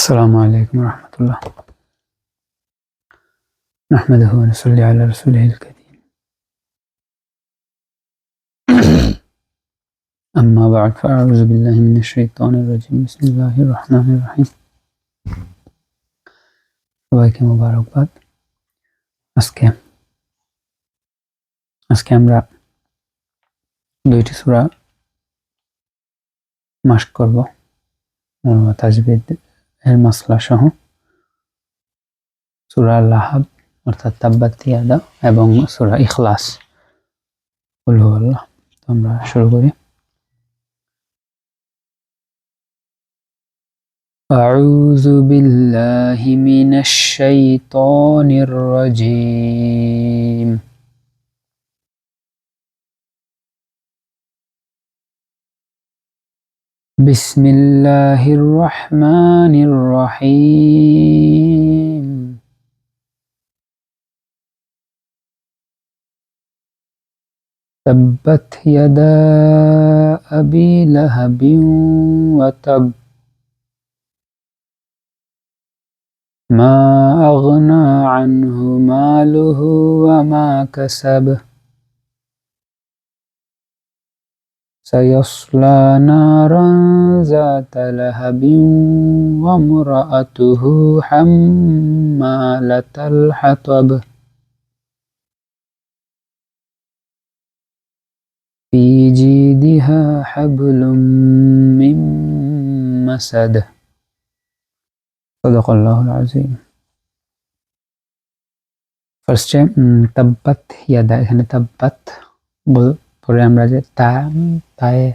السلام عليكم ورحمة الله. نحمده ونصلي على رسوله الكريم. أما بعد فأعوذ بالله من الشيطان الرجيم. بسم الله الرحمن الرحيم. সবাইকে মোবারকবাদ। আজকে আমরা দুইটি সূরা মাশক করব, তাজবিদ এর মাসলা সহ। সূরা লাহাব অর্থাৎ তাব্বাত ইয়াদা এবং সূরা ইখলাস কুল হুয়াল্লাহ। তো আমরা শুরু করি। أعوذ بالله من الشيطان الرجيم. بسم الله الرحمن الرحيم. تبت يدا أبي لهب وتب ما أغنى عنه ماله وما كسب سيصلى نارا ذات لهب وامرأته حمالة الحطب في جيدها حبل من مسد. صدق الله العظيم. ফার্স্টে তাব্বাত ইয়াদা, এখানে তাব্বাত পরে আমরা যে তায়ে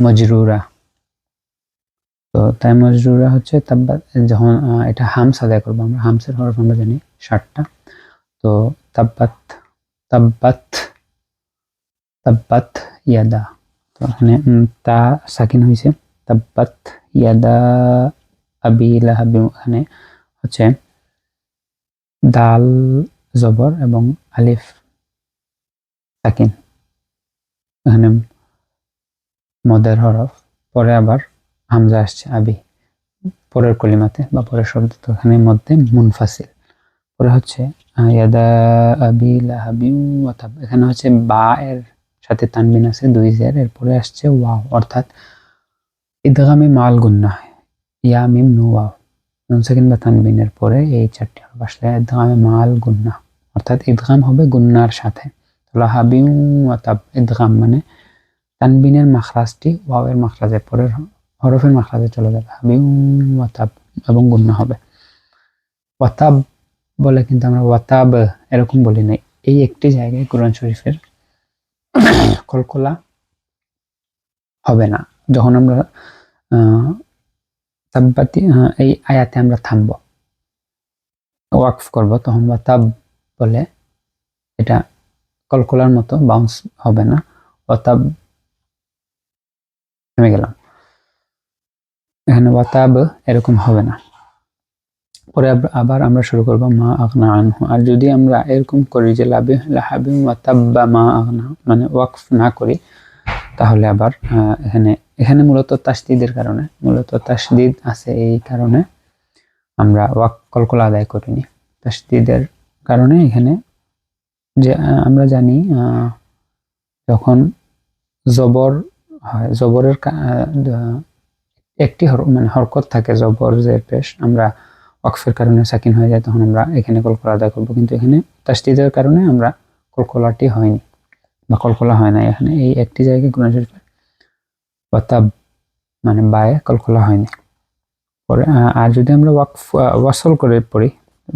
মজরুরা, তো তায়ে মজরুরা হচ্ছে তাব্বাত। যখন এটা হামস আদায় করবো আমরা, হামসের হরফ আমরা জানি 60টা। তো তাব্বাত তাব্বাত তাব্বাত ইয়াদা, তো এখানে তা সাকিন হয়েছে। তাব্বাত ইয়াদা আবি লাহাব, এখানে হচ্ছে দাল জবর এবং আলিফ সাকিন, এখানে মদের হরফ। পরে আবার হামজা আসছে আবি পরের কলিমাতে বা পরের শব্দ, তো এখানে মধ্যে মুনফাসিল। পরে হচ্ছে ইয়াদা আবি লাহাব ওয়া তাব, এখানে হচ্ছে বা এর সাথে তানবিন আছে 2 জের, এরপরে আসছে ওয়াও, অর্থাৎ ইদগামে মাল গুন্না, ইয়া মিম নু ওয়াও, নুন সাকিন বা তানবিনের পরে এই 4টি হরফ আসলে ইদগামে মাল গুন্না, অর্থাৎ ইদগাম হবে গুন্নার সাথে। লাহাবি ওয়া তাব, ইদগাম মানে তানবিনের মাখরাজটি ওয়াওয়ের মাখরাজের পরের হরফের মাখরাজে চলে যাবে, লাহাবি ওয়া তাব, এবং গুন্না হবে। ওয়াতাব বলে কিন্তু আমরা ওয়াতাব এরকম বলি নাই। এই একটি জায়গায় কোরআন শরীফের কলকলা হবে না। যখন আমরা তাব্বাতি এই আয়াতে আমরা থামবো, ওয়াকফ করব, তখন ওয়াতাব বলে এটা কলকলার মতো বাউন্স হবে না। ওয়াতাব থেমে গেলাম, এখানে ওয়াতাব এরকম হবে না। পরে আবার আমরা শুরু করব মা আগনা আনহু। আর যদি আমরা এরকম করি যে লাহাবি ওয়াতাব্বা মা আগনা, মানে ওয়াকফ না করি, তাহলে আবার এখানে মূলত তাসদিদের কারণে, মূলত তাসদিদ আছে, এই কারণে আমরা কলকলা আদায় করিনি। তাসদিদের কারণে এখানে যে আমরা জানি যখন জবর হয়, জবরের একটি মানে হরকত থাকে, জবর জের পেশ, আমরা ওয়াকফের কারণে সাকিন হয়ে যায়, তখন আমরা এখানে কলকলা আদায় করব। কিন্তু এখানে তাসদিদের কারণে আমরা কলকলাটি হয়নি বা কলকলা হয় না। এখানে এই একটি জায়গায় কোরআন শরীফে ওয়াতাব মানে বায়ে কলকলা হয়নি। পরে আর যদি আমরা ওয়াসল করে পড়ি,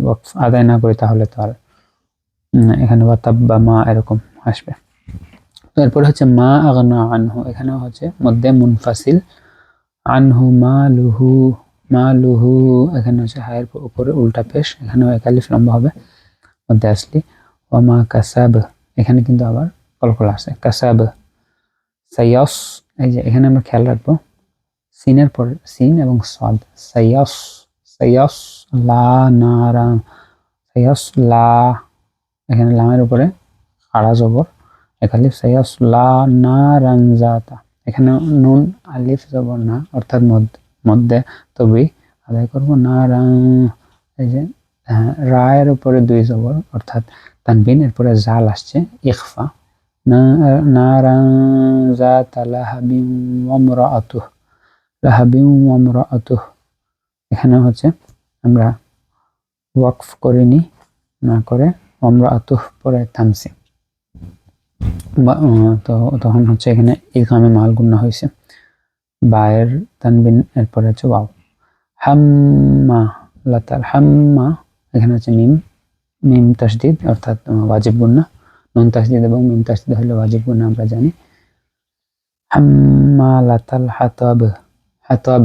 ওয়াকফ আদায় না করি, তাহলে তো আর এখানে ওয়াতাব বা মা এরকম আসবে। এরপরে হচ্ছে মা আগনা আনহু, এখানে হচ্ছে মধ্যে মুনফাসিল, আনহু মালুহু, এখানে হচ্ছে হায়ের উপরে উল্টা পেশ, এখানেও এক আলিফ লম্বা হবে মধ্যে আসলি। ওয়া মা কাসাব, এখানে কিন্তু আবার কলকলা আছে, কাসাব। সাইয়াস, এই যে এখানে আমরা খেয়াল রাখবো সিনের পর সিন এবং সাদ, সাইয়াস লা নারা, সাইয়াস লা, এখানে লামের উপরে আড়া জবর এক আলিফ, সাইয়াস লা নারান জাতা, এখানে নুন আলিফ জবর না, অর্থাৎ মধ্যে তবে আদায় করবো। নারাং, এই যে রায়ের উপরে 2 জবর অর্থাৎ তানবিন, এরপরে জাল আসছে ইখফা। নারাং যাতা লাহাবিন ওয়া ইমরাআতুহু, লাহাবিন ওয়া ইমরাআতুহু, এখানে হচ্ছে আমরা ওয়াকফ করিনি, না করে ইমরাআতুহু পরে থামছি, তো তখন হচ্ছে এখানে ইদগামে মাল গুন্না হয়েছে, বায়ের তানবিন এরপরে হচ্ছে ওয়াও। হাম্মা লাতাল, হাম্মা এখানে হচ্ছে মিম তাসদিদ অর্থাৎ ওয়াজিব গুন্না, নুন তাসদিদ এবং মিম তাসদিদ হলে ওয়াজিব গুন্না আমরা জানি। হাম্মা লাতাল হাতাব, হাতাব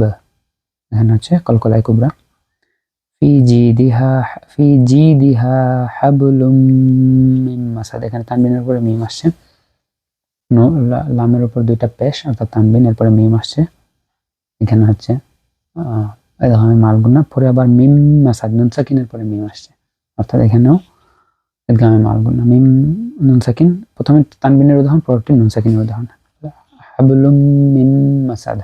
এখানে হচ্ছে কলকলাই কুবরা। ফি জিদিহা হাবলুম মিন মাসাদ, এখানে তানবিনের উপরে মিম আসছে, লামের উপর 2টা পেশ অর্থাৎ তানবিন, এরপরে মিম আসছে, এখানে হচ্ছে ইদগামে মাল গুন্না, পরে আবার মিম মাসাদ নুন সাকিনের পরে মিম আসছে, অর্থাৎ এখানেও ইদগামে মাল গুন্না। মিম নুন সাকিন, প্রথমে তানবিনের উদাহরণ, পরবর্তী নুন সাকিনের উদাহরণ। হাবলুম মিন মাসাদ।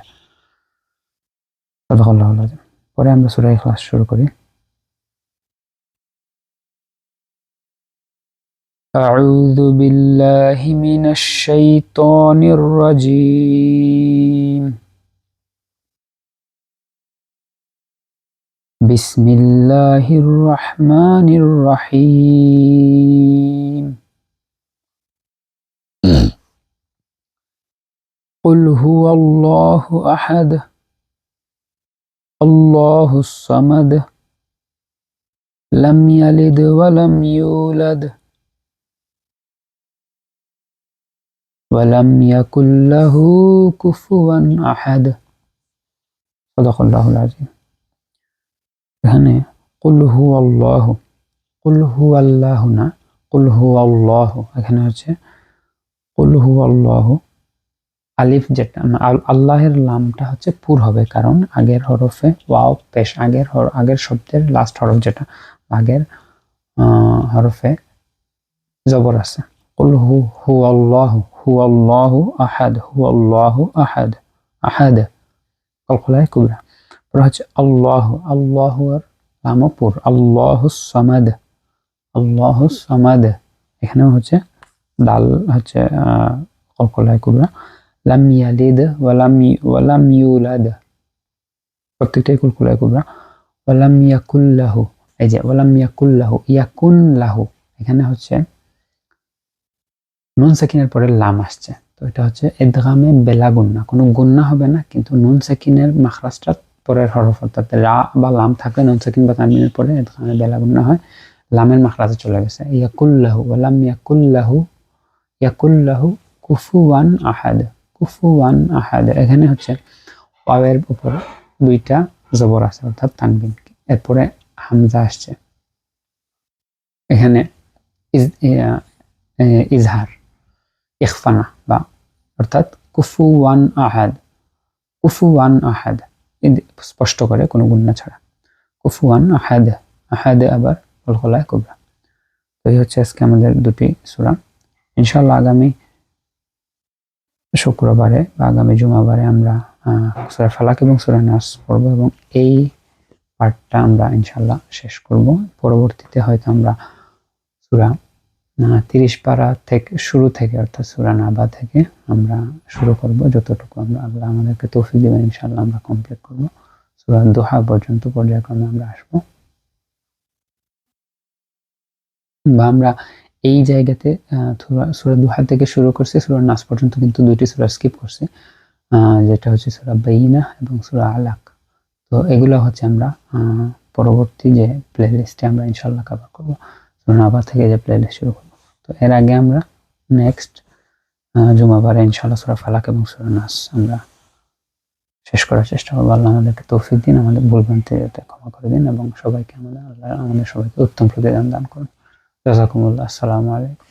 সাদাকাল্লাহুল আযীম। পরে আমরা সূরা ইখলাস শুরু করি। আউযু বিল্লাহি মিনাশ শাইতানির রাজীম। বিসমিল্লাহির রহমানির রহিম। কুল হুয়াল্লাহু আহাদ, আল্লাহুস সামাদ, লাম ইয়ালিদ ওয়া লাম ইউলাদ, ওয়া লাম ইয়াকুল লাহু কুফুয়ান আহাদ। সাদাকাল্লাহুল আযীম। এখানে কুল হুয়াল্লাহু, কুল হুয়াল্লাহু না, কুল হুয়াল্লাহু, এখানে হচ্ছে কুল হুয়াল্লাহু, আলিফ যেটা আল্লাহের লামটা হচ্ছে পুর হবে, কারণ আগের হরফে ওয়াও পেশ, আগের শব্দের লাস্ট হরফ যেটা, আগের হরফে জবর আছে। কুল হুয়াল্লাহু, হুয়াল্লাহু আহাদ, হুয়াল্লাহু আহাদ, আহাদ কলকলাই কুবরা। পরে হচ্ছে আল্লাহু, আল্লাহুর লামও পুর, আল্লাহুস সামাদ, আল্লাহুস সামাদ, এখানেও হচ্ছে দাল হচ্ছে কলকলাই কুবরা। লাম ইয়ালিদ ওয়া লাম ইউলাদ, প্রত্যেকটাই কলকলাই কুবরা। ওয়া লাম ইয়াকুল লাহু, এই যে ওয়া লাম ইয়াকুল লাহু, ইয়াকুন লাহু, এখানে হচ্ছে নুন সাকিনের পরে লাম আসছে, তো এটা হচ্ছে ইদগামে বেলা গুন্না, কোনো গুন্না হবে না, কিন্তু নুন সাকিনের মাখরাজটা পরের হরফ, অর্থাৎ রা বা লাম থাকলে নুন সাকিন বা তানবিনের পরে ইদগামে বেলা গুন্না হয়, লামের মাখরাজে চলে গেছে। ইয়াকুল লাহু ওয়া লাম ইয়াকুল লাহু, ইয়াকুল লাহু কুফুয়ান আহাদ, কুফুয়ান আহাদ, এখানে হচ্ছে ওয়াওয়ের উপর 2টা জবর আছে অর্থাৎ তানবিন, এরপরে হামজা আসছে, এখানে ইজহার, ইখফানা বা অর্থাৎ কুফুয়ান আহাদ, কুফুয়ান আহাদ, স্পষ্ট করে কোনো গুন্না ছাড়া, কুফুয়ান আহাদ, আহাদ আবার কলকলায় কুবরা। তো এই হচ্ছে আজকে আমাদের 2টি সূরা। ইনশাআল্লাহ আগামী শুক্রবারে বা আগামী জুমাবারে আমরা সূরা ফালাক এবং সূরা নাস পড়ব, এবং এই পার্টটা আমরা ইনশাআল্লাহ শেষ করব। পরবর্তীতে হয়তো আমরা সূরা 30 পারা থেকে শুরু থেকে, অর্থাৎ সূরা নাবা থেকে আমরা শুরু করব, যতটুকু আল্লাহ আমাদেরকে তৌফিক দিবেন ইনশাআল্লাহ আমরা কমপ্লিট করব। সূরা দোহা পর্যন্ত পর্যায়ক্রমে আমরা আসবো, বা আমরা এই জায়গাতে সূরা দোহা থেকে শুরু করছি, সূরা নাস পর্যন্ত কিন্তু 2টি সূরা স্কিপ করছি, যেটা হচ্ছে সূরা বাইনা এবং সূরা আলাক। তো এগুলো হচ্ছে আমরা পরবর্তী যে প্লে লিস্টে আমরা ইনশাআল্লাহ কভার করব, সূরা নাবা থেকে যে প্লে লিস্ট শুরু করব। তো এর আগে আমরা নেক্সট জুমাবারে ইনশাআল্লাহ সূরা ফালাক এবং সূরা নাস আমরা শেষ করার চেষ্টা করব। আল্লাহ আমাদেরকে তৌফিক দিন, আমাদের ভুলভ্রান্তি ক্ষমা করে দিন, এবং সবাইকে আমাদের সবাইকে উত্তম প্রতিদান দান করুন। জাযাকুমুল্লাহ। আসসালামু আলাইকুম।